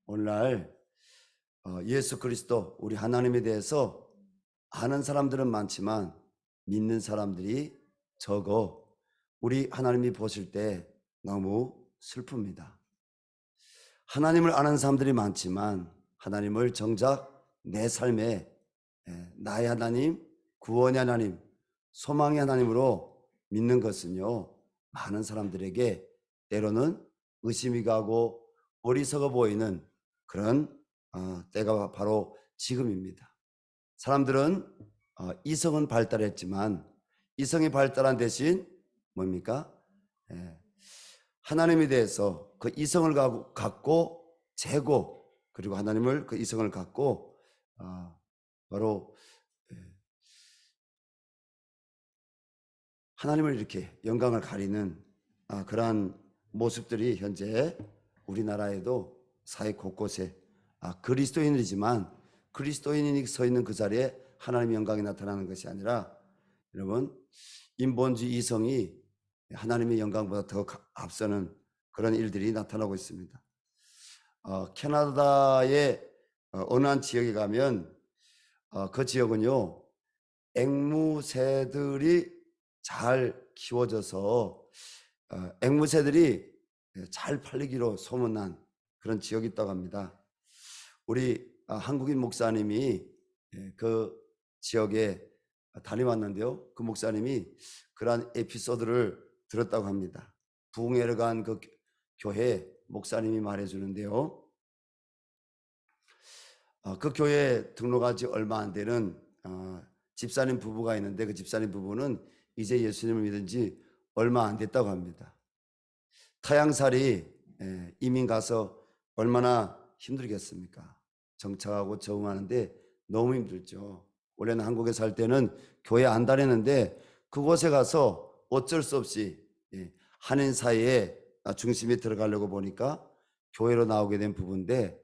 오늘날 예수 그리스도 우리 하나님에 대해서 아는 사람들은 많지만 믿는 사람들이 적어 우리 하나님이 보실 때 너무 슬픕니다. 하나님을 아는 사람들이 많지만 하나님을 정작 내 삶에 나의 하나님, 구원의 하나님, 소망의 하나님으로 믿는 것은요, 많은 사람들에게 때로는 의심이 가고 어리석어 보이는 그런 때가 바로 지금입니다. 사람들은 이성은 발달했지만 이성이 발달한 대신 뭡니까? 하나님에 대해서 그 이성을 갖고 재고, 그리고 하나님을 그 이성을 갖고 바로 하나님을 이렇게 영광을 가리는 그러한 모습들이 현재 우리나라에도 사회 곳곳에 그리스도인이지만 그리스도인이 서 있는 그 자리에 하나님의 영광이 나타나는 것이 아니라, 여러분, 인본주의 이성이 하나님의 영광보다 더 앞서는 그런 일들이 나타나고 있습니다. 캐나다의 어느 한 지역에 가면 그 지역은요, 앵무새들이 잘 키워져서 앵무새들이 잘 팔리기로 소문난 그런 지역이 있다고 합니다. 우리 한국인 목사님이 그 지역에 다녀왔는데요, 그 목사님이 그러한 에피소드를 들었다고 합니다. 부흥회를 간 그 교회 목사님이 말해주는데요, 그 교회에 등록한 지 얼마 안 되는 집사님 부부가 있는데, 그 집사님 부부는 이제 예수님을 믿은 지 얼마 안 됐다고 합니다. 타향살이 이민 가서 얼마나 힘들겠습니까? 정착하고 적응하는데 너무 힘들죠. 원래는 한국에 살 때는 교회 안 다녔는데 그곳에 가서 어쩔 수 없이 한인 사회에 중심에 들어가려고 보니까 교회로 나오게 된 부부인데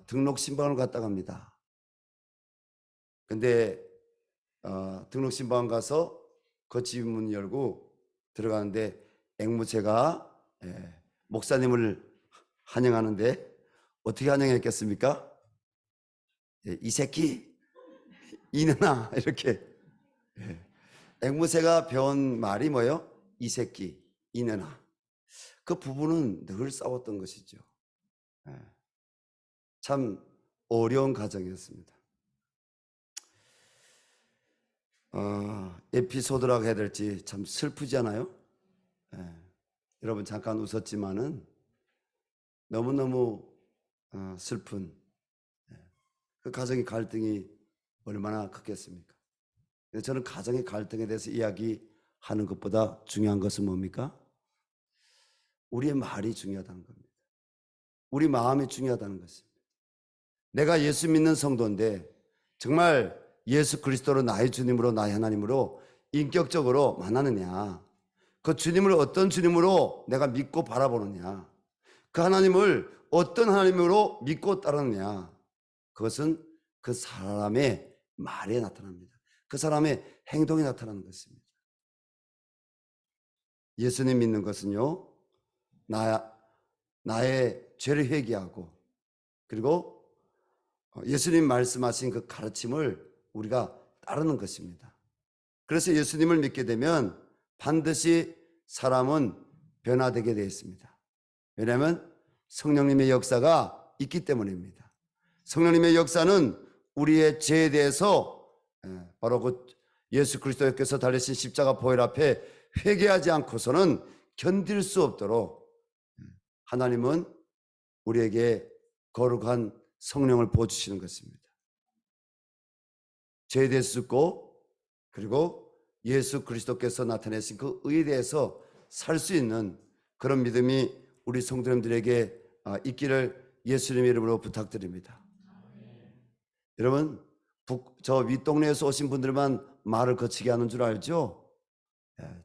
등록 신방을 갔다 갑니다. 근데 등록 신방 가서 그 집 문 열고 들어가는데 앵무새가 목사님을 환영하는데 어떻게 환영했겠습니까? 이 새끼, 이놈아, 이렇게. 앵무새가 배운 말이 뭐예요? 이 새끼, 이놈아. 그 부부는 늘 싸웠던 것이죠. 참 어려운 가정이었습니다. 에피소드라고 해야 될지 참 슬프지 않아요? 여러분 잠깐 웃었지만은 너무너무 슬픈 그 가정의 갈등이 얼마나 컸겠습니까? 저는 가정의 갈등에 대해서 이야기하는 것보다 중요한 것은 뭡니까? 우리의 말이 중요하다는 겁니다. 우리 마음이 중요하다는 것입니다. 내가 예수 믿는 성도인데 정말 예수 그리스도로 나의 주님으로 나의 하나님으로 인격적으로 만나느냐, 그 주님을 어떤 주님으로 내가 믿고 바라보느냐, 그 하나님을 어떤 하나님으로 믿고 따르느냐, 그것은 그 사람의 말에 나타납니다. 그 사람의 행동에 나타나는 것입니다. 예수님 믿는 것은요, 나의 죄를 회개하고, 그리고 예수님 말씀하신 그 가르침을 우리가 따르는 것입니다. 그래서 예수님을 믿게 되면 반드시 사람은 변화되게 되어 있습니다. 왜냐하면 성령님의 역사가 있기 때문입니다. 성령님의 역사는 우리의 죄에 대해서 바로 그 예수 그리스도께서 달리신 십자가 보혈 앞에 회개하지 않고서는 견딜 수 없도록 하나님은 우리에게 거룩한 성령을 부어주시는 것입니다. 죄에 대해서 듣고, 그리고 예수 그리스도께서 나타내신 그 의에 대해서 살 수 있는 그런 믿음이 우리 성도님들에게 있기를 예수님의 이름으로 부탁드립니다. 여러분, 저 윗동네에서 오신 분들만 말을 거치게 하는 줄 알죠?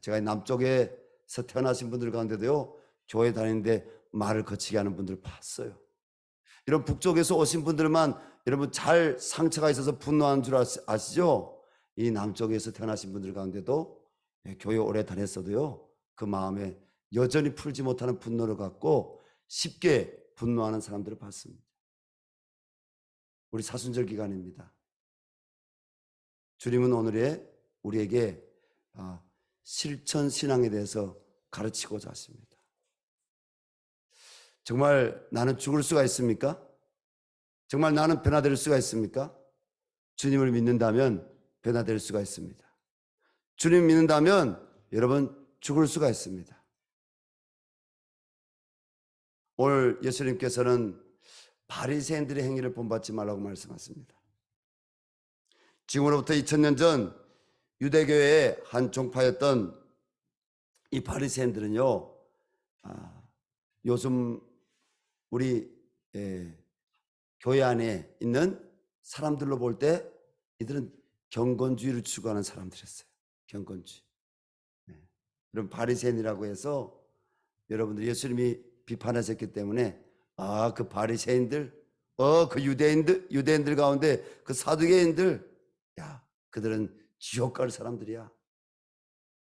제가 남쪽에서 태어나신 분들 가운데도요, 교회 다니는데 말을 거치게 하는 분들 봤어요. 이런 북쪽에서 오신 분들만 여러분 잘 상처가 있어서 분노하는 줄 아시죠? 이 남쪽에서 태어나신 분들 가운데도 교회 오래 다녔어도요, 그 마음에 여전히 풀지 못하는 분노를 갖고 쉽게 분노하는 사람들을 봤습니다. 우리 사순절 기간입니다. 주님은 오늘에 우리에게 실천 신앙에 대해서 가르치고자 하십니다. 정말 나는 죽을 수가 있습니까? 정말 나는 변화될 수가 있습니까? 주님을 믿는다면 변화될 수가 있습니다. 주님 믿는다면 여러분 죽을 수가 있습니다. 오늘 예수님께서는 바리새인들의 행위를 본받지 말라고 말씀하십니다. 지금으로부터 2000년 전 유대교회의 한 종파였던 이 바리새인들은요, 요즘 우리 교회 안에 있는 사람들로 볼 때 이들은 경건주의를 추구하는 사람들이었어요. 경건주의. 여러분 바리새인이라고 해서 여러분들 예수님이 비판하셨기 때문에 그 바리새인들, 그 유대인들 가운데 그 사두개인들, 그들은 지옥 갈 사람들이야.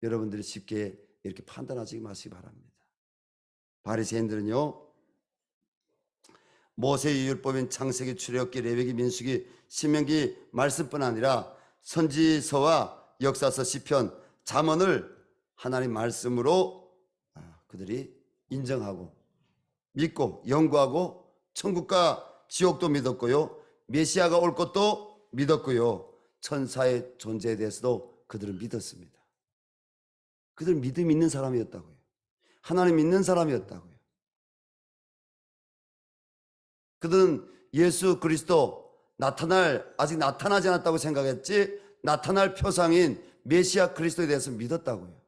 여러분들이 쉽게 이렇게 판단하지 마시기 바랍니다. 바리새인들은요, 모세의 율법인 창세기, 출애굽기, 레위기, 민수기, 신명기 말씀뿐 아니라 선지서와 역사서, 시편, 잠언을 하나님 말씀으로 그들이 인정하고 믿고 연구하고 천국과 지옥도 믿었고요, 메시아가 올 것도 믿었고요, 천사의 존재에 대해서도 그들은 믿었습니다. 그들은 믿음 있는 사람이었다고요. 하나님 믿는 사람이었다고요. 그들은 예수 그리스도 아직 나타나지 않았다고 생각했지, 나타날 표상인 메시아 그리스도에 대해서 믿었다고요.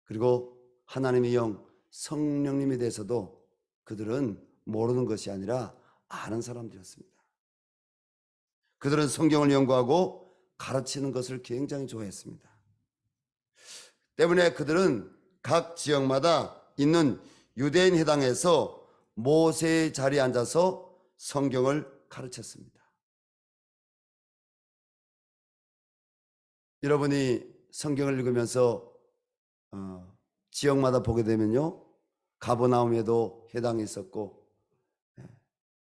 그리고 하나님의 영 성령님에 대해서도 그들은 모르는 것이 아니라 아는 사람들이었습니다. 그들은 성경을 연구하고 가르치는 것을 굉장히 좋아했습니다. 때문에 그들은 각 지역마다 있는 유대인 회당에서 모세의 자리에 앉아서 성경을 가르쳤습니다. 여러분이 성경을 읽으면서 지역마다 보게 되면요, 가버나움에도 회당이 있었고,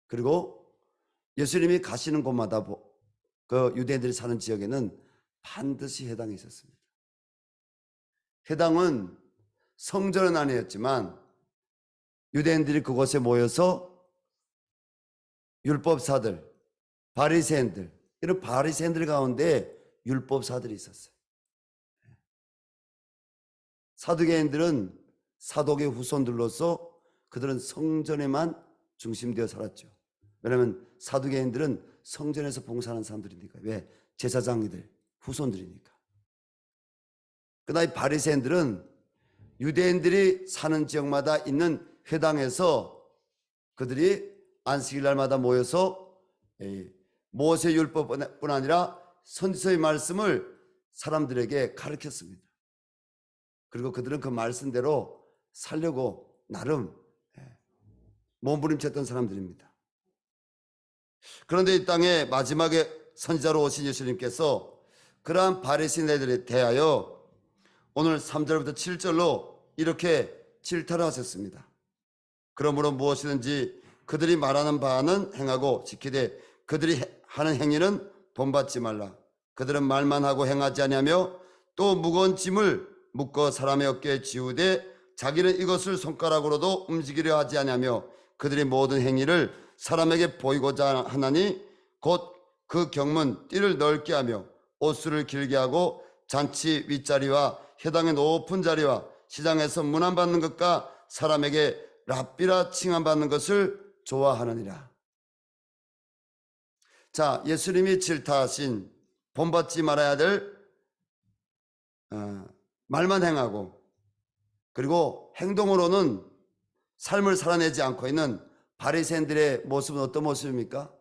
그리고 예수님이 가시는 곳마다 그 유대인들이 사는 지역에는 반드시 회당이 있었습니다. 회당은 성전은 아니었지만 유대인들이 그곳에 모여서 율법사들, 바리새인들, 이런 바리새인들 가운데 율법사들이 있었어요. 사두개인들은 사독의 후손들로서 그들은 성전에만 중심되어 살았죠. 왜냐하면 사두개인들은 성전에서 봉사하는 사람들이니까. 왜? 제사장이들, 후손들이니까. 그러나 이 바리새인들은 유대인들이 사는 지역마다 있는 회당에서 그들이 안식일 날마다 모여서 모세 율법뿐 아니라 선지서의 말씀을 사람들에게 가르쳤습니다. 그리고 그들은 그 말씀대로 살려고 나름 몸부림쳤던 사람들입니다. 그런데 이 땅에 마지막에 선지자로 오신 예수님께서 그러한 바리새인들에 대하여 오늘 3절부터 7절로 이렇게 질타를 하셨습니다. 그러므로 무엇이든지 그들이 말하는 바는 행하고 지키되 그들이 하는 행위는 본받지 말라. 그들은 말만 하고 행하지 아니하며 또 무거운 짐을 묶어 사람의 어깨에 지우되 자기는 이것을 손가락으로도 움직이려 하지 아니하며 그들의 모든 행위를 사람에게 보이고자 하나니 곧 그 경문 띠를 넓게 하며 옷수를 길게 하고 잔치 윗자리와 회당의 높은 자리와 시장에서 문안받는 것과 사람에게 랍비라 칭함받는 것을 좋아하느니라. 자, 예수님이 질타하신 본받지 말아야 될 말만 행하고 그리고 행동으로는 삶을 살아내지 않고 있는 바리새인들의 모습은 어떤 모습입니까?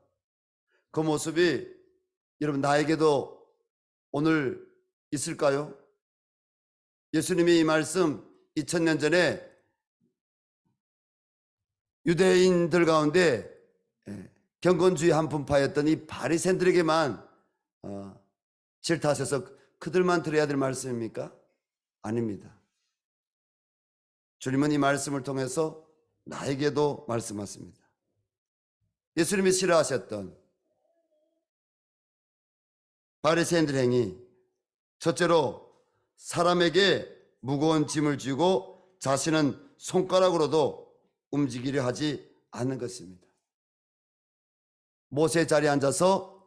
그 모습이 여러분 나에게도 오늘 있을까요? 예수님이 이 말씀 2000년 전에 유대인들 가운데 경건주의 한 분파였던 이 바리새인들에게만 질타하셔서 그들만 들어야 될 말씀입니까? 아닙니다. 주님은 이 말씀을 통해서 나에게도 말씀하십니다. 예수님이 싫어하셨던 바리새인들 행위, 첫째로 사람에게 무거운 짐을 쥐고 자신은 손가락으로도 움직이려 하지 않는 것입니다. 모세 자리에 앉아서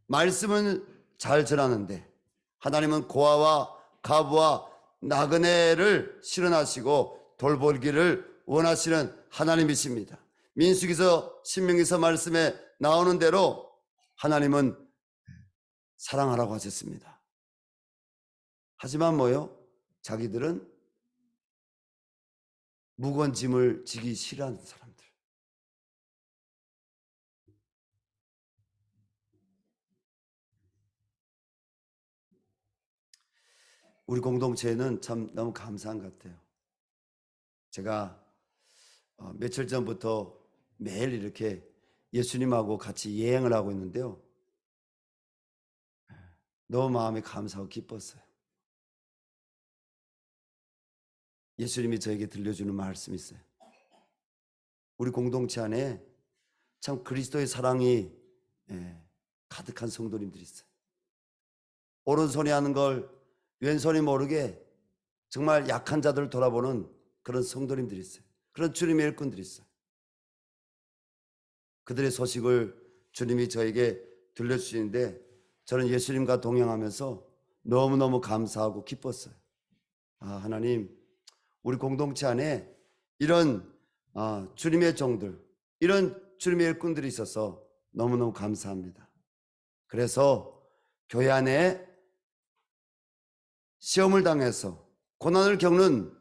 말씀은 잘 전하는데 하나님은 고아와 가부와 나그네를 실현하시고 돌보기를 원하시는 하나님이십니다. 민수기서 신명기서 말씀에 나오는 대로 하나님은 사랑하라고 하셨습니다. 하지만 뭐요? 자기들은 무거운 짐을 지기 싫어하는 사람들. 우리 공동체에는 참 너무 감사한 것 같아요. 제가 며칠 전부터 매일 이렇게 예수님하고 같이 여행을 하고 있는데요. 너무 마음이 감사하고 기뻤어요. 예수님이 저에게 들려주는 말씀이 있어요. 우리 공동체 안에 참 그리스도의 사랑이 가득한 성도님들이 있어요. 오른손이 하는 걸 왼손이 모르게 정말 약한 자들을 돌아보는 그런 성도님들이 있어요. 그런 주님의 일꾼들이 있어요. 그들의 소식을 주님이 저에게 들려주시는데 저는 예수님과 동행하면서 너무너무 감사하고 기뻤어요. 하나님, 우리 공동체 안에 이런 주님의 종들, 이런 주님의 일꾼들이 있어서 너무너무 감사합니다. 그래서 교회 안에 시험을 당해서 고난을 겪는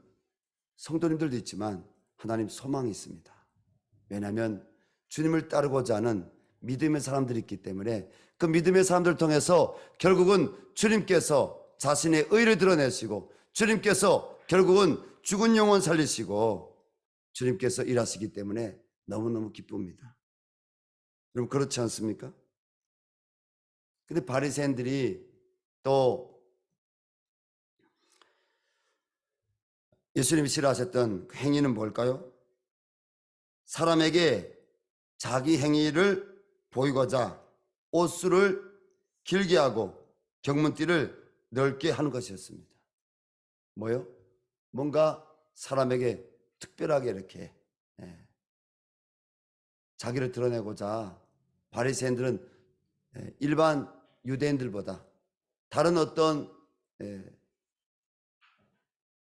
성도님들도 있지만 하나님 소망이 있습니다. 왜냐하면 주님을 따르고자 하는 믿음의 사람들이 있기 때문에 그 믿음의 사람들을 통해서 결국은 주님께서 자신의 의를 드러내시고 주님께서 결국은 죽은 영혼 살리시고 주님께서 일하시기 때문에 너무너무 기쁩니다. 여러분 그렇지 않습니까? 근데 바리새인들이 또 예수님이 싫어하셨던 그 행위는 뭘까요? 사람에게 자기 행위를 보이고자 옷수를 길게 하고 경문띠를 넓게 하는 것이었습니다. 뭐요? 뭔가 사람에게 특별하게 이렇게 자기를 드러내고자 바리새인들은 일반 유대인들보다 다른 어떤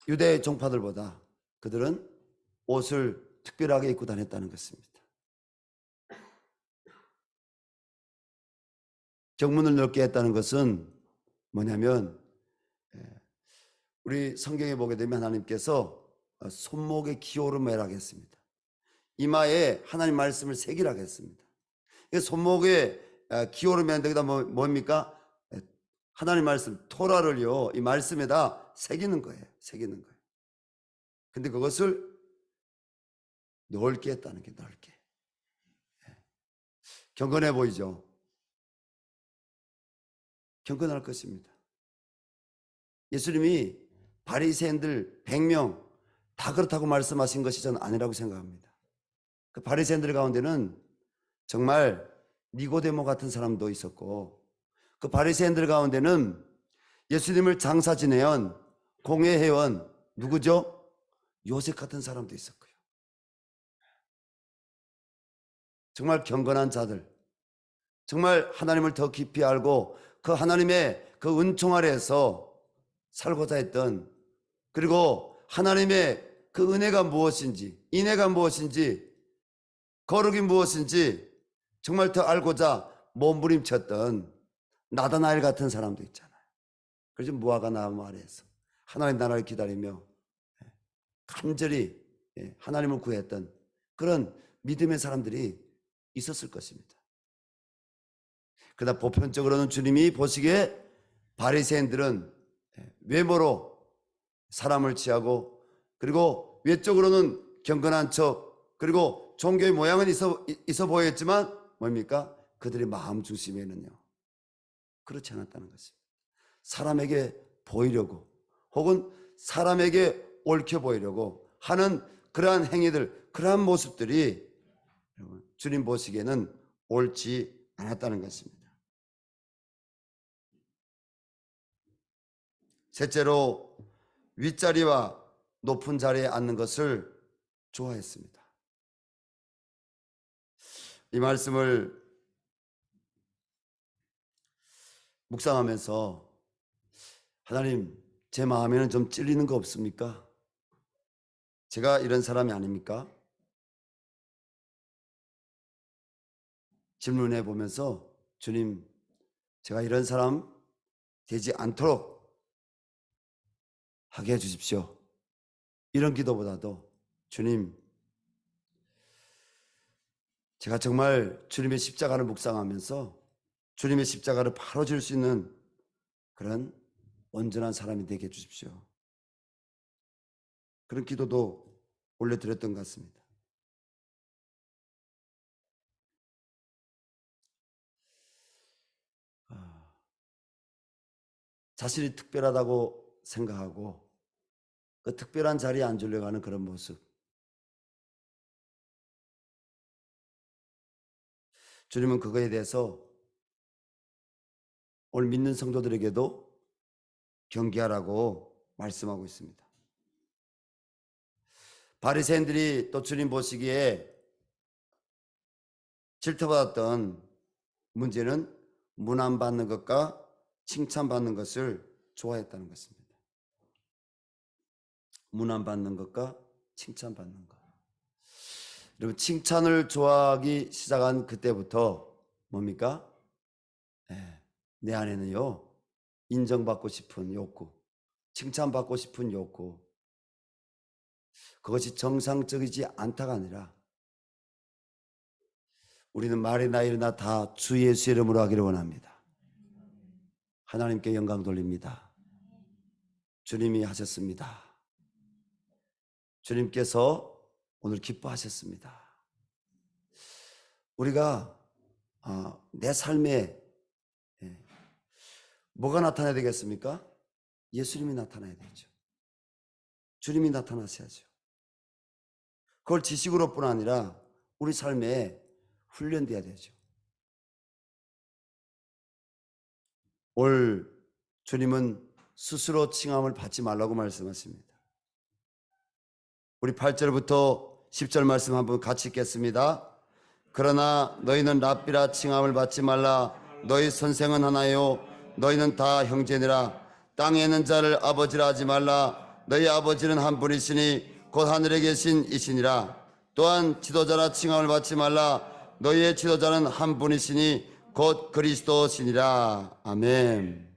유대 종파들보다 그들은 옷을 특별하게 입고 다녔다는 것입니다. 경문을 넓게 했다는 것은 뭐냐면 우리 성경에 보게 되면 하나님께서 손목에 기호를 매라고 했습니다. 이마에 하나님 말씀을 새기라고 했습니다. 손목에 기호를 매는 데다 뭡니까? 하나님 말씀 토라를요 이 말씀에다 새기는 거예요. 새기는 거예요. 근데 그것을 넓게 했다는 게 넓게. 경건해 보이죠? 경건할 것입니다. 예수님이 바리새인들 100명 다 그렇다고 말씀하신 것이 저는 아니라고 생각합니다. 그 바리새인들 가운데는 정말 니고데모 같은 사람도 있었고 그 바리새인들 가운데는 예수님을 장사 지내온 공회회원 누구죠? 요셉 같은 사람도 있었고요. 정말 경건한 자들, 정말 하나님을 더 깊이 알고 그 하나님의 그 은총 아래에서 살고자 했던, 그리고 하나님의 그 은혜가 무엇인지, 인애가 무엇인지, 거룩이 무엇인지 정말 더 알고자 몸부림쳤던 나다나엘 같은 사람도 있잖아요. 그래서 무화과 나무 아래에서 하나님의 나라를 기다리며 간절히 하나님을 구했던 그런 믿음의 사람들이 있었을 것입니다. 그러나 보편적으로는 주님이 보시기에 바리새인들은 외모로 사람을 취하고 그리고 외적으로는 경건한 척 그리고 종교의 모양은 있어 보였지만 뭡니까? 그들의 마음 중심에는요 그렇지 않았다는 것입니다. 사람에게 보이려고 혹은 사람에게 옳게 보이려고 하는 그러한 행위들, 그러한 모습들이 여러분, 주님 보시기에는 옳지 않았다는 것입니다. 셋째로, 윗자리와 높은 자리에 앉는 것을 좋아했습니다. 이 말씀을 묵상하면서 하나님, 제 마음에는 좀 찔리는 거 없습니까? 제가 이런 사람이 아닙니까? 질문해 보면서 주님, 제가 이런 사람 되지 않도록 하게 해 주십시오. 이런 기도보다도 주님, 제가 정말 주님의 십자가를 묵상하면서 주님의 십자가를 바로 질 수 있는 그런 온전한 사람이 되게 해 주십시오. 그런 기도도 올려드렸던 것 같습니다. 자신이 특별하다고 생각하고 그 특별한 자리에 앉으려고 하는 그런 모습, 주님은 그거에 대해서 오늘 믿는 성도들에게도 경계하라고 말씀하고 있습니다. 바리새인들이 또 주님 보시기에 질투받았던 문제는 문안받는 것과 칭찬받는 것을 좋아했다는 것입니다. 문안받는 것과 칭찬받는 것. 여러분, 칭찬을 좋아하기 시작한 그때부터 뭡니까? 내 안에는요, 인정받고 싶은 욕구, 칭찬받고 싶은 욕구, 그것이 정상적이지 않다가 아니라 우리는 말이나 일이나 다 주 예수의 이름으로 하기를 원합니다. 하나님께 영광 돌립니다. 주님이 하셨습니다. 주님께서 오늘 기뻐하셨습니다. 우리가 내 삶에 뭐가 나타나야 되겠습니까? 예수님이 나타나야 되죠. 주님이 나타나셔야죠. 그걸 지식으로뿐 아니라 우리 삶에 훈련돼야 되죠. 올 주님은 스스로 칭함을 받지 말라고 말씀하십니다. 우리 8절부터 10절 말씀 한번 같이 읽겠습니다. 그러나 너희는 랍비라 칭함을 받지 말라. 너희 선생은 하나요 너희는 다 형제니라. 땅에 있는 자를 아버지라 하지 말라. 너희 아버지는 한 분이시니 곧 하늘에 계신 이시니라. 또한 지도자라 칭함을 받지 말라. 너희의 지도자는 한 분이시니 곧 그리스도시니라. 아멘.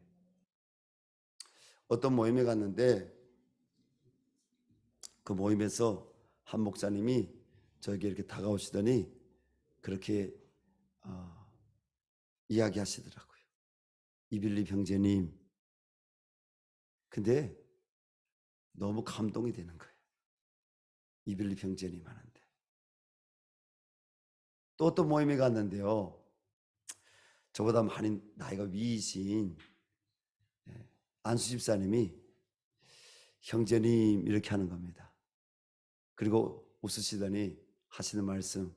어떤 모임에 갔는데 그 모임에서 한 목사님이 저에게 이렇게 다가오시더니 그렇게 이야기하시더라고요. 이빌립 형제님. 근데 너무 감동이 되는 거예요. 이빌립 형제님 하는데. 또 어떤 모임에 갔는데요. 저보다 많이 나이가 위이신 안수 집사님이 형제님 이렇게 하는 겁니다. 그리고 웃으시더니 하시는 말씀,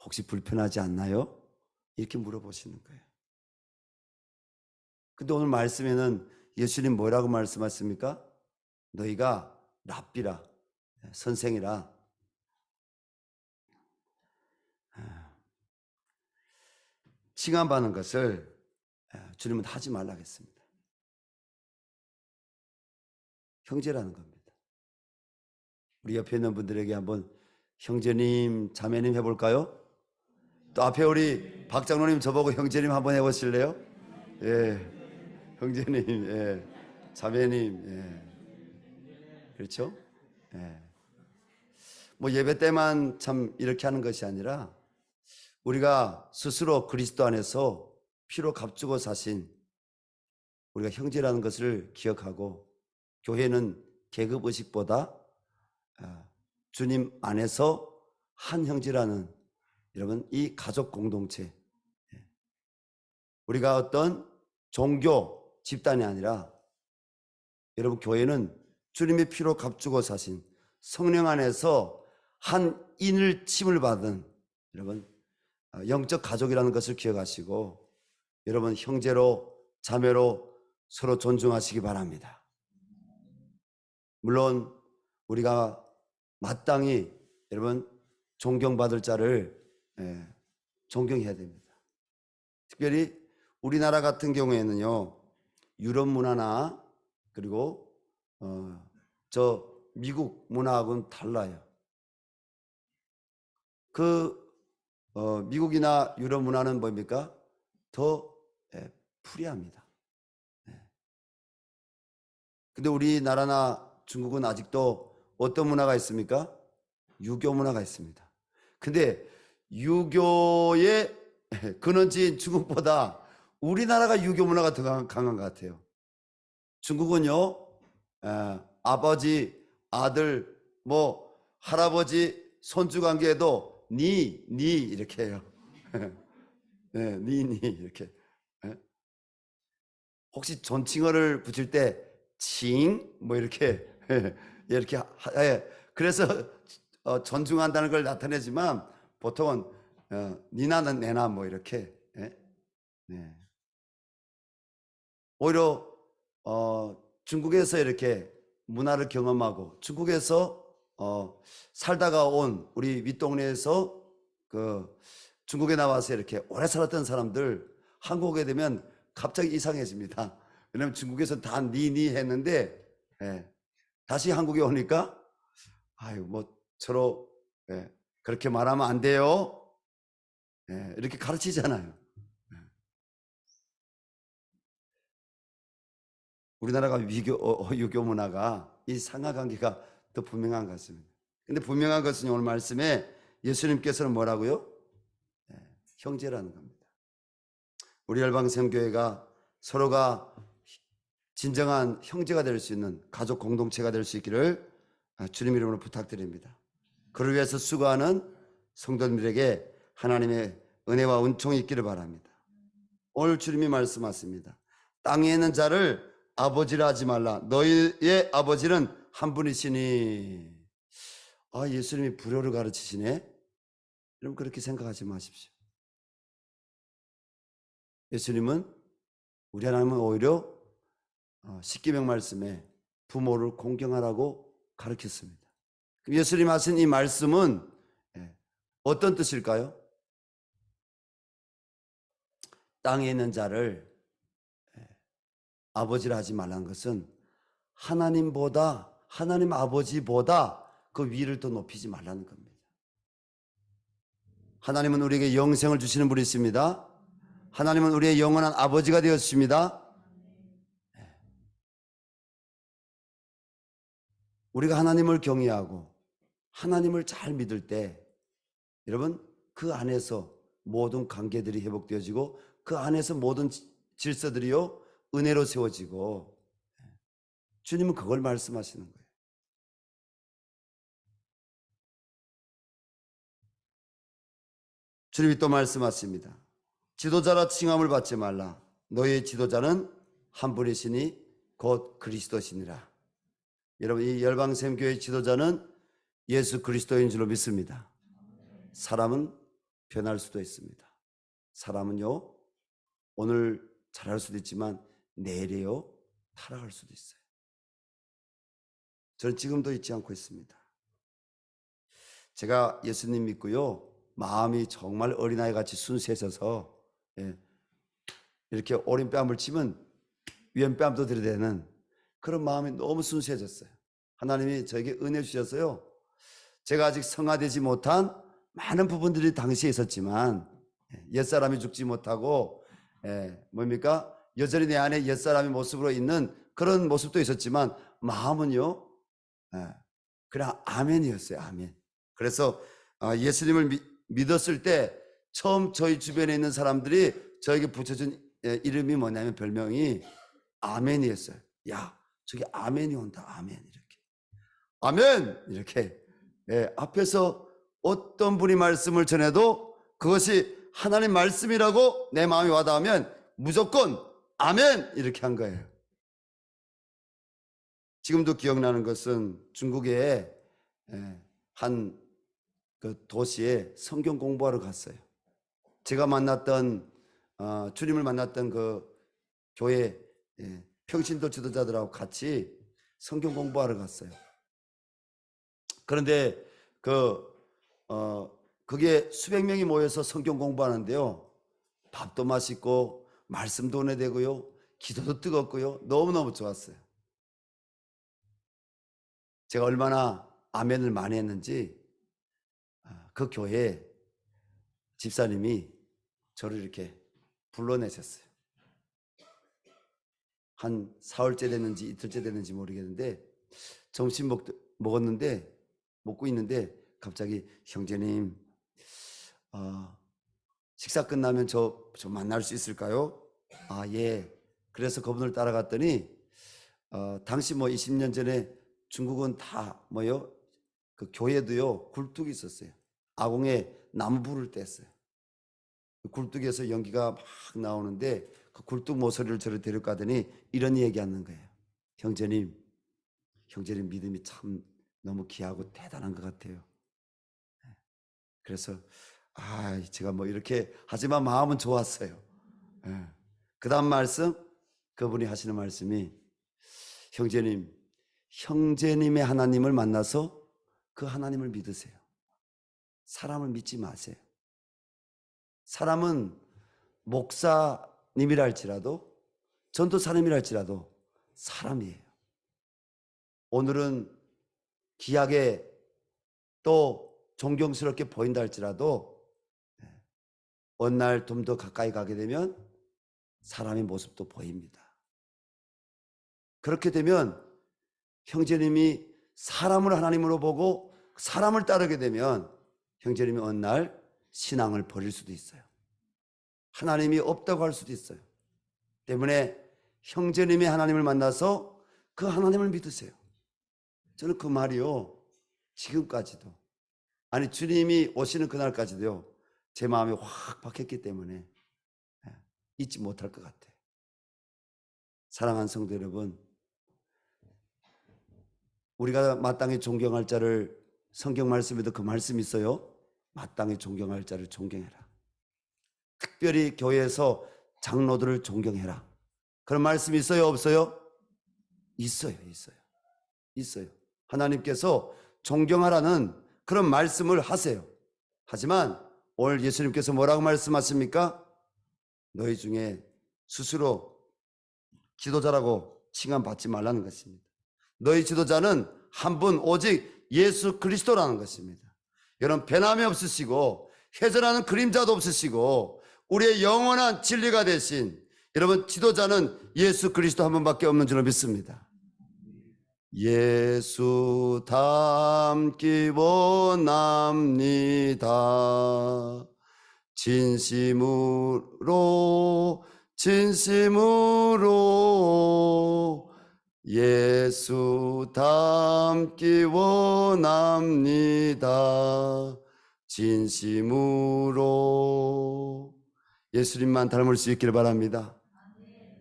혹시 불편하지 않나요? 이렇게 물어보시는 거예요. 근데 오늘 말씀에는 예수님 뭐라고 말씀하십니까? 너희가 랍비라, 선생이라. 칭함받는 것을 주님은 하지 말라고 했습니다. 형제라는 겁니다. 우리 옆에 있는 분들에게 한번 형제님, 자매님 해볼까요? 또 앞에 우리 박 장로님 저보고 형제님 한번 해보실래요? 예, 형제님, 예, 자매님, 예, 그렇죠? 예. 뭐 예배 때만 참 이렇게 하는 것이 아니라 우리가 스스로 그리스도 안에서 피로 값주고 사신 우리가 형제라는 것을 기억하고 교회는 계급의식보다 주님 안에서 한 형제라는 여러분 이 가족 공동체, 우리가 어떤 종교 집단이 아니라 여러분 교회는 주님의 피로 값주고 사신 성령 안에서 한 인을 침을 받은 여러분 영적 가족이라는 것을 기억하시고 여러분 형제로 자매로 서로 존중하시기 바랍니다. 물론 우리가 마땅히 여러분 존경받을 자를 존경해야 됩니다. 특별히 우리나라 같은 경우에는요, 유럽 문화나 그리고 저 미국 문화하고는 달라요. 미국이나 유럽 문화는 뭡니까? 더 프리합니다. 근데 우리나라나 중국은 아직도 어떤 문화가 있습니까? 유교 문화가 있습니다. 근데 유교의 근원지인 중국보다 우리나라가 유교 문화가 더 강한 것 같아요. 중국은요, 아버지, 아들, 뭐 할아버지, 손주 관계에도 니 이렇게 해요. 네, 니 이렇게. 혹시 존칭어를 붙일 때 칭 뭐 이렇게 이렇게 그래서 존중한다는 걸 나타내지만 보통은 니나는 내나 뭐 이렇게. 네. 오히려 중국에서 이렇게 문화를 경험하고 중국에서 살다가 온 우리 윗동네에서 그 중국에 나와서 이렇게 오래 살았던 사람들 한국에 되면 갑자기 이상해집니다. 왜냐면 중국에서 다 니니 했는데 다시 한국에 오니까 아유 뭐 서로 그렇게 말하면 안 돼요. 이렇게 가르치잖아요. 우리나라가 유교 문화가 이 상하관계가 더 분명한 것 같습니다. 근데 분명한 것은 오늘 말씀에 예수님께서는 뭐라고요? 형제라는 겁니다. 우리 열방성교회가 서로가 진정한 형제가 될 수 있는 가족 공동체가 될 수 있기를 주님 이름으로 부탁드립니다. 그를 위해서 수고하는 성도들에게 하나님의 은혜와 은총이 있기를 바랍니다. 오늘 주님이 말씀하십니다. 땅에 있는 자를 아버지라 하지 말라. 너희의 아버지는 한 분이시니. 예수님이 불효를 가르치시네. 여러분 그렇게 생각하지 마십시오. 예수님은 우리 하나님은 오히려 십계명 말씀에 부모를 공경하라고 가르쳤습니다. 예수님 하신 이 말씀은 어떤 뜻일까요? 땅에 있는 자를 아버지라 하지 말라는 것은 하나님보다 하나님 아버지보다 그 위를 더 높이지 말라는 겁니다. 하나님은 우리에게 영생을 주시는 분이십니다. 하나님은 우리의 영원한 아버지가 되었습니다. 우리가 하나님을 경외하고 하나님을 잘 믿을 때 여러분 그 안에서 모든 관계들이 회복되어지고 그 안에서 모든 질서들이요 은혜로 세워지고 주님은 그걸 말씀하시는 거예요. 주님이 또 말씀하십니다. 지도자라 칭함을 받지 말라. 너희의 지도자는 한 분이시니 곧 그리스도시니라. 여러분 이 열방샘교회 지도자는 예수 그리스도인 줄로 믿습니다. 사람은 변할 수도 있습니다. 사람은요 오늘 잘할 수도 있지만 내일에요 타락할 수도 있어요. 저는 지금도 잊지 않고 있습니다. 제가 예수님 믿고요 마음이 정말 어린아이 같이 순수해져서 이렇게 오른뺨을 치면 왼뺨도 들이대는 그런 마음이 너무 순수해졌어요. 하나님이 저에게 은혜 주셔서요 제가 아직 성화되지 못한 많은 부분들이 당시에 있었지만 옛사람이 죽지 못하고 뭡니까? 여전히 내 안에 옛사람의 모습으로 있는 그런 모습도 있었지만 마음은요 그냥 아멘이었어요. 아멘. 그래서 예수님을 믿었을 때 처음 저희 주변에 있는 사람들이 저에게 붙여준 이름이 뭐냐면 별명이 아멘이었어요. 야 저기 아멘이 온다. 아멘 이렇게 아멘 이렇게 앞에서 어떤 분이 말씀을 전해도 그것이 하나님 말씀이라고 내 마음이 와닿으면 무조건 아멘 이렇게 한 거예요. 지금도 기억나는 것은 중국에 한 그 도시에 성경 공부하러 갔어요. 제가 만났던 주님을 만났던 그 교회 평신도 지도자들하고 같이 성경 공부하러 갔어요. 그런데 그게 수백 명이 모여서 성경 공부하는데요, 밥도 맛있고 말씀도 은혜되고요, 기도도 뜨겁고요, 너무너무 좋았어요. 제가 얼마나 아멘을 많이 했는지 그 교회 집사님이 저를 이렇게 불러내셨어요. 한 사흘째 됐는지 이틀째 됐는지 모르겠는데 점심 먹고 있는데 갑자기 형제님 식사 끝나면 저 만날 수 있을까요? 아, 예. 그래서 그분을 따라갔더니 당시 20년 전에 중국은 다 그 교회도요 굴뚝이 있었어요. 아궁에 나무 불을 뗐어요. 그 굴뚝에서 연기가 막 나오는데 그 굴뚝 모서리를 저를 데려가더니 이런 얘기하는 거예요. 형제님 믿음이 참 너무 귀하고 대단한 것 같아요. 그래서 제가 이렇게 하지만 마음은 좋았어요. 그 다음 말씀, 그분이 하시는 말씀이 형제님의 하나님을 만나서 그 하나님을 믿으세요. 사람을 믿지 마세요. 사람은 목사님이라 할지라도 전도사님이라 할지라도 사람이에요. 오늘은 귀하게 또 존경스럽게 보인다 할지라도 어느 날 좀 더 가까이 가게 되면 사람의 모습도 보입니다. 그렇게 되면 형제님이 사람을 하나님으로 보고 사람을 따르게 되면 형제님이 어느 날 신앙을 버릴 수도 있어요. 하나님이 없다고 할 수도 있어요. 때문에 형제님이 하나님을 만나서 그 하나님을 믿으세요. 저는 그 말이요, 지금까지도, 아니 주님이 오시는 그날까지도요, 제 마음에 확 박혔기 때문에 잊지 못할 것 같아요. 사랑하는 성도 여러분, 우리가 마땅히 존경할 자를, 성경 말씀에도 그 말씀이 있어요. 마땅히 존경할 자를 존경해라. 특별히 교회에서 장로들을 존경해라. 그런 말씀이 있어요, 없어요? 있어요. 하나님께서 존경하라는 그런 말씀을 하세요. 하지만 오늘 예수님께서 뭐라고 말씀하십니까? 너희 중에 스스로 지도자라고 칭함받지 말라는 것입니다. 너희 지도자는 한 분 오직 예수 그리스도라는 것입니다. 여러분, 변함이 없으시고 회전하는 그림자도 없으시고 우리의 영원한 진리가 되신 여러분 지도자는 예수 그리스도 한 분밖에 없는 줄로 믿습니다. 예수 닮기 원합니다. 진심으로 예수 닮기 원합니다. 진심으로 예수님만 닮을 수 있기를 바랍니다.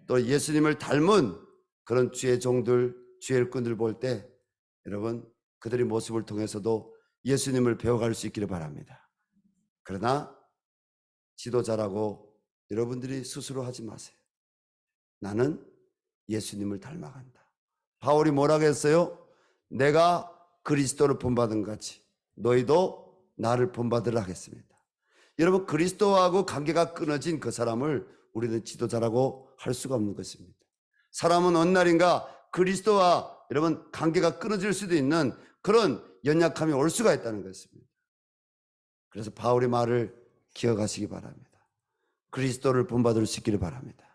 또 예수님을 닮은 그런 주의 종들, 주의 일꾼들 볼 때 여러분 그들의 모습을 통해서도 예수님을 배워갈 수 있기를 바랍니다. 그러나 지도자라고 여러분들이 스스로 하지 마세요. 나는 예수님을 닮아간다. 바울이 뭐라고 했어요? 내가 그리스도를 본받은 같이 너희도 나를 본받으라 하겠습니다. 여러분, 그리스도하고 관계가 끊어진 그 사람을 우리는 지도자라고 할 수가 없는 것입니다. 사람은 어느 날인가 그리스도와 여러분 관계가 끊어질 수도 있는 그런 연약함이 올 수가 있다는 것입니다. 그래서 바울의 말을 기억하시기 바랍니다. 그리스도를 본받을 수 있기를 바랍니다.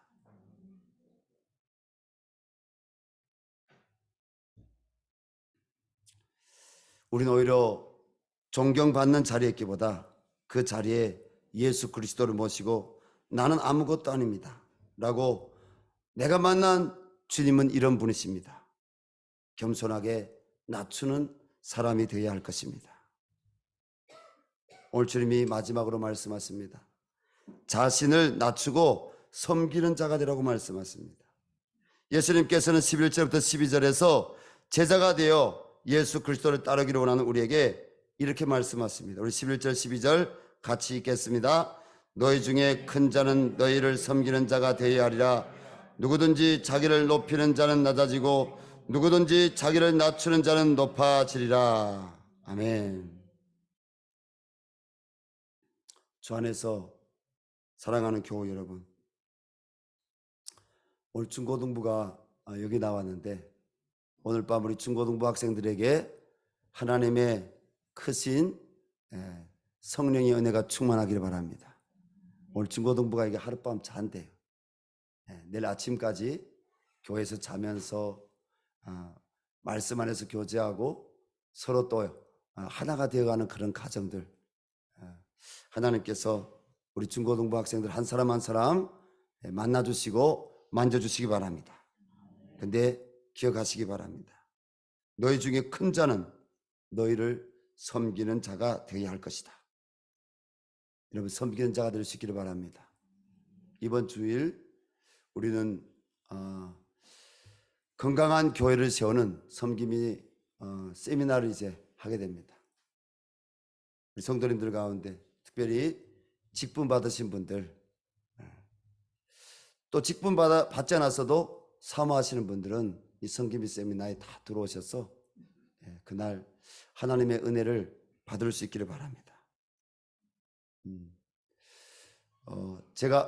우리는 오히려 존경받는 자리에 있기보다 그 자리에 예수 그리스도를 모시고 나는 아무것도 아닙니다 라고 내가 만난 주님은 이런 분이십니다. 겸손하게 낮추는 사람이 되어야 할 것입니다. 오늘 주님이 마지막으로 말씀하십니다. 자신을 낮추고 섬기는 자가 되라고 말씀하십니다. 예수님께서는 11절부터 12절에서 제자가 되어 예수 그리스도를 따르기를 원하는 우리에게 이렇게 말씀하십니다. 우리 11절 12절 같이 읽겠습니다. 너희 중에 큰 자는 너희를 섬기는 자가 되어야 하리라. 누구든지 자기를 높이는 자는 낮아지고 누구든지 자기를 낮추는 자는 높아지리라. 아멘. 주 안에서 사랑하는 교우 여러분, 오늘 중고등부가 여기 나왔는데 오늘 밤 우리 중고등부 학생들에게 하나님의 크신 성령의 은혜가 충만하기를 바랍니다. 오늘 중고등부가 이게 하룻밤 잔대요. 내일 아침까지 교회에서 자면서 말씀 안에서 교제하고 서로 또 하나가 되어가는 그런 가정들, 하나님께서 우리 중고등부 학생들 한 사람 한 사람 만나주시고 만져주시기 바랍니다. 근데 기억하시기 바랍니다. 너희 중에 큰 자는 너희를 섬기는 자가 되어야 할 것이다. 여러분, 섬기는 자가 될 수 있기를 바랍니다. 이번 주일 우리는 건강한 교회를 세우는 섬김이 세미나를 이제 하게 됩니다. 우리 성도님들 가운데 특별히 직분 받으신 분들, 또 직분 받지 않았어도 사모하시는 분들은 이 섬김이 세미나에 다 들어오셔서 그날 하나님의 은혜를 받을 수 있기를 바랍니다.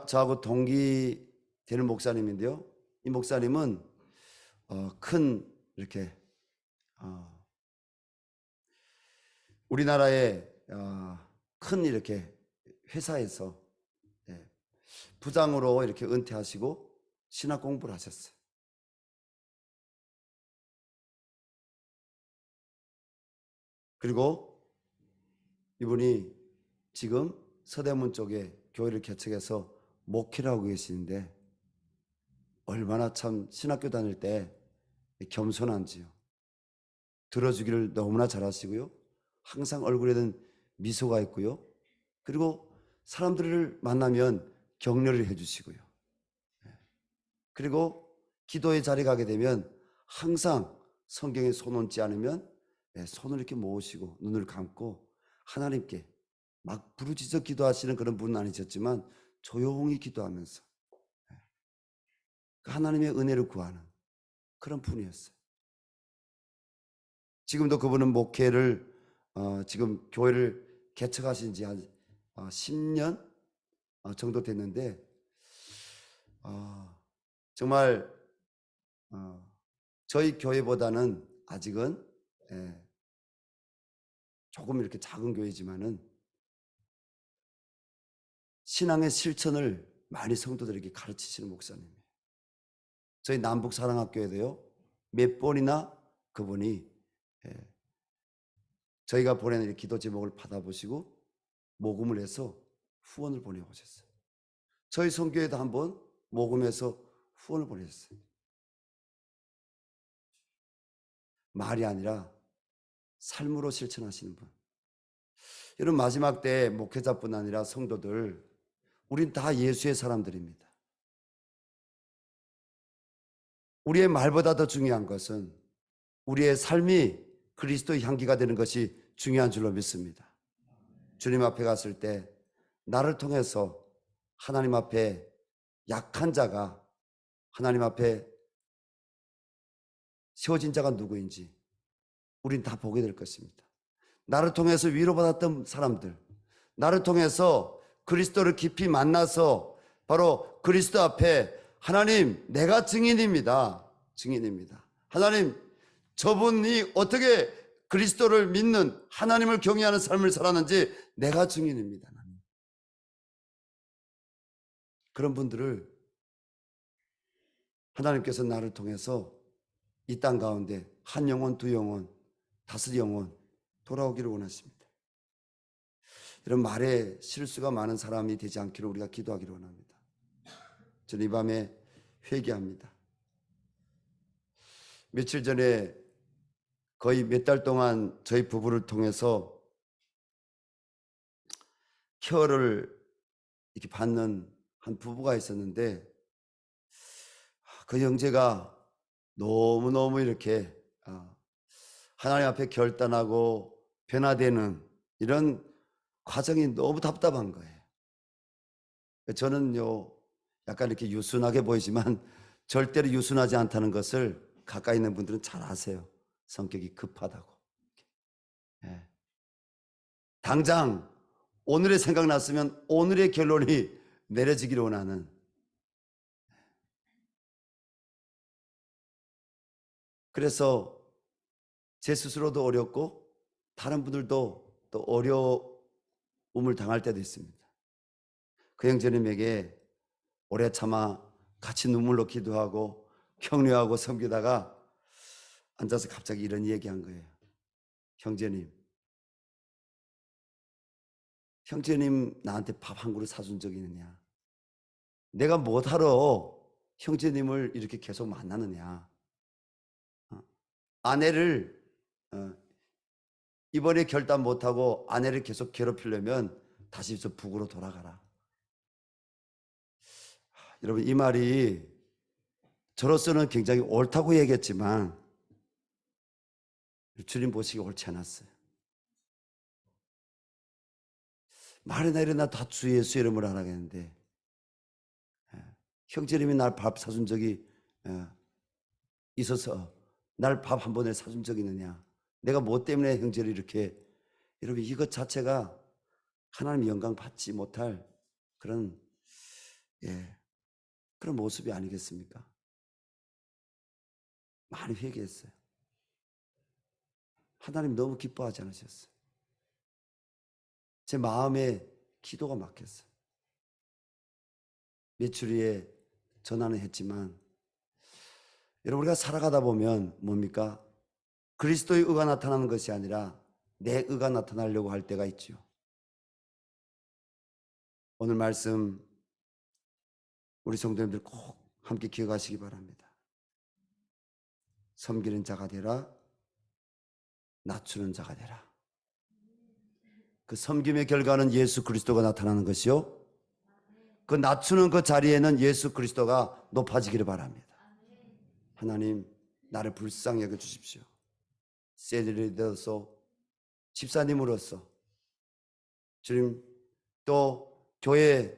저하고 동기 되는 목사님인데요. 이 목사님은 큰 이렇게 우리나라의 큰 이렇게 회사에서 부장으로 이렇게 은퇴하시고 신학 공부를 하셨어요. 그리고 이분이 지금 서대문 쪽에 교회를 개척해서 목회를 하고 계시는데 얼마나 참 신학교 다닐 때 겸손한지요. 들어주기를 너무나 잘하시고요. 항상 얼굴에는 미소가 있고요. 그리고 사람들을 만나면 격려를 해주시고요. 그리고 기도의 자리에 가게 되면 항상 성경에 손 얹지 않으면 손을 이렇게 모으시고 눈을 감고 하나님께 막 부르짖어 기도하시는 그런 분은 아니셨지만 조용히 기도하면서 하나님의 은혜를 구하는 그런 분이었어요. 지금도 그분은 목회를 지금 교회를 개척하신 지 한 10년 정도 됐는데 정말 저희 교회보다는 아직은 조금 이렇게 작은 교회지만은 신앙의 실천을 많이 성도들에게 가르치시는 목사님이에요. 저희 남북 사랑학교에도요 몇 번이나 그분이 저희가 보내는 기도 제목을 받아보시고 모금을 해서 후원을 보내오셨어요. 저희 선교회도 한번 모금해서 후원을 보내셨어요. 말이 아니라 삶으로 실천하시는 분. 이런 마지막 때 목회자뿐 아니라 성도들, 우린 다 예수의 사람들입니다. 우리의 말보다 더 중요한 것은 우리의 삶이 그리스도의 향기가 되는 것이 중요한 줄로 믿습니다. 주님 앞에 갔을 때 나를 통해서 하나님 앞에 약한 자가 하나님 앞에 세워진 자가 누구인지 우린 다 보게 될 것입니다. 나를 통해서 위로받았던 사람들, 나를 통해서 그리스도를 깊이 만나서 바로 그리스도 앞에 하나님, 내가 증인입니다. 증인입니다. 하나님, 저분이 어떻게 그리스도를 믿는 하나님을 경외하는 삶을 살았는지 내가 증인입니다. 그런 분들을 하나님께서 나를 통해서 이 땅 가운데 한 영혼, 두 영혼, 다섯 영혼 돌아오기를 원하십니다. 이런 말에 실수가 많은 사람이 되지 않기를 우리가 기도하기를 원합니다. 저는 이 밤에 회개합니다. 며칠 전에 거의 몇 달 동안 저희 부부를 통해서 케어를 이렇게 받는 한 부부가 있었는데 그 형제가 너무너무 이렇게 하나님 앞에 결단하고 변화되는 이런 과정이 너무 답답한 거예요. 저는요, 약간 이렇게 유순하게 보이지만 절대로 유순하지 않다는 것을 가까이 있는 분들은 잘 아세요. 성격이 급하다고. 예. 당장 오늘의 생각났으면 오늘의 결론이 내려지기를 원하는. 그래서 제 스스로도 어렵고 다른 분들도 또 어려움을 당할 때도 있습니다. 그 형제님에게 오래 참아 같이 눈물로 기도하고 격려하고 섬기다가 앉아서 갑자기 이런 얘기한 거예요. 형제님 나한테 밥 한 그릇 사준 적이 있느냐? 내가 뭐하러 형제님을 이렇게 계속 만나느냐? 아내를 이번에 결단 못하고 아내를 계속 괴롭히려면 다시 저 북으로 돌아가라. 여러분, 이 말이 저로서는 굉장히 옳다고 얘기했지만 주님 보시기 옳지 않았어요. 말이나 이러나 다 주 예수 이름을 하라겠는데 형제님이 날 밥 사준 적이 있어서 날 밥 한 번에 사준 적이 있느냐? 내가 뭐 때문에 형제를 이렇게, 여러분, 이것 자체가 하나님 영광 받지 못할 그런 그런 모습이 아니겠습니까? 많이 회개했어요. 하나님 너무 기뻐하지 않으셨어요. 제 마음에 기도가 막혔어요. 며칠 후에 전화는 했지만, 여러분, 우리가 살아가다 보면 뭡니까? 그리스도의 의가 나타나는 것이 아니라 내 의가 나타나려고 할 때가 있죠. 오늘 말씀 우리 성도님들 꼭 함께 기억하시기 바랍니다. 섬기는 자가 되라, 낮추는 자가 되라. 그 섬김의 결과는 예수 그리스도가 나타나는 것이요, 그 낮추는 그 자리에는 예수 그리스도가 높아지기를 바랍니다. 하나님, 나를 불쌍히 여겨주십시오. 세리로서, 집사님으로서, 주님, 또 교회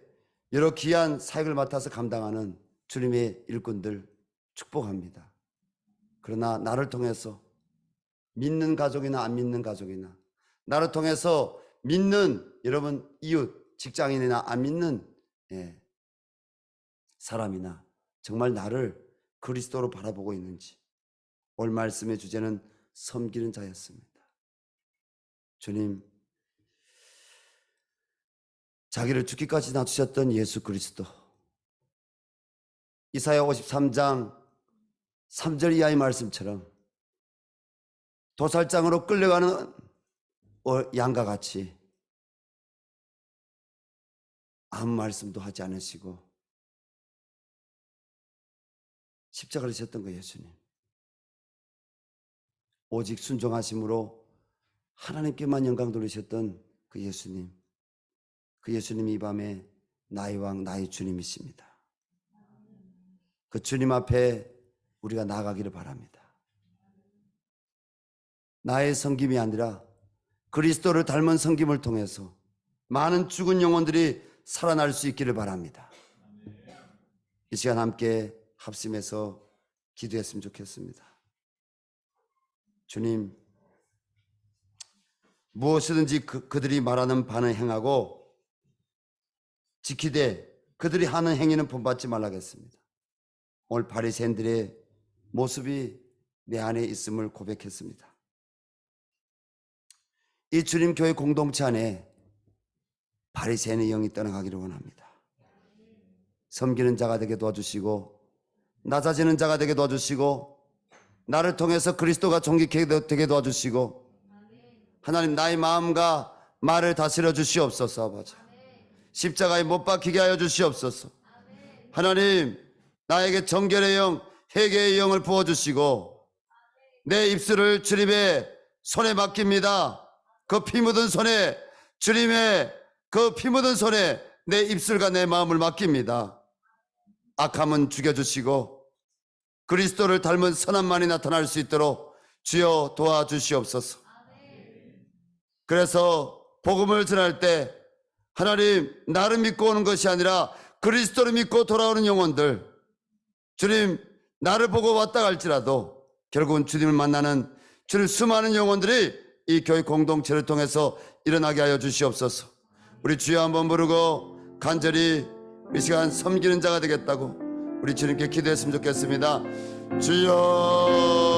여러 귀한 사역을 맡아서 감당하는 주님의 일꾼들 축복합니다. 그러나 나를 통해서 믿는 가족이나 안 믿는 가족이나, 나를 통해서 믿는 여러분 이웃, 직장인이나 안 믿는 사람이나 정말 나를 그리스도로 바라보고 있는지, 오늘 말씀의 주제는 섬기는 자였습니다. 주님, 자기를 죽기까지 낮추셨던 예수 그리스도, 이사야 53장 3절 이하의 말씀처럼 도살장으로 끌려가는 양과 같이 아무 말씀도 하지 않으시고 십자가를 지셨던 거예요. 예수님, 오직 순종하심으로 하나님께만 영광 돌리셨던 그 예수님, 그 예수님이 이 밤에 나의 왕, 나의 주님이십니다. 그 주님 앞에 우리가 나아가기를 바랍니다. 나의 섬김이 아니라 그리스도를 닮은 섬김을 통해서 많은 죽은 영혼들이 살아날 수 있기를 바랍니다. 이 시간 함께 합심해서 기도했으면 좋겠습니다. 주님, 무엇이든지 그들이 말하는 바는 행하고 지키되 그들이 하는 행위는 본받지 말라겠습니다. 오늘 바리새인들의 모습이 내 안에 있음을 고백했습니다. 이 주님 교회 공동체 안에 바리새인의 영이 떠나가기를 원합니다. 섬기는 자가 되게 도와주시고 낮아지는 자가 되게 도와주시고 나를 통해서 그리스도가 존귀케 되게 도와주시고, 하나님, 나의 마음과 말을 다스려 주시옵소서. 아버지, 십자가에 못 박히게 하여 주시옵소서. 하나님, 나에게 정결의 영, 회개의 영을 부어주시고 내 입술을 주님의 손에 맡깁니다. 그 피 묻은 손에, 주님의 그 피 묻은 손에 내 입술과 내 마음을 맡깁니다. 악함은 죽여주시고 그리스도를 닮은 선함만이 나타날 수 있도록 주여 도와주시옵소서. 그래서 복음을 전할 때 하나님, 나를 믿고 오는 것이 아니라 그리스도를 믿고 돌아오는 영혼들, 주님, 나를 보고 왔다 갈지라도 결국은 주님을 만나는 주님 수많은 영혼들이 이 교회 공동체를 통해서 일어나게 하여 주시옵소서. 우리 주여 한번 부르고 간절히 이 시간 섬기는 자가 되겠다고 우리 주님께 기도했으면 좋겠습니다. 주여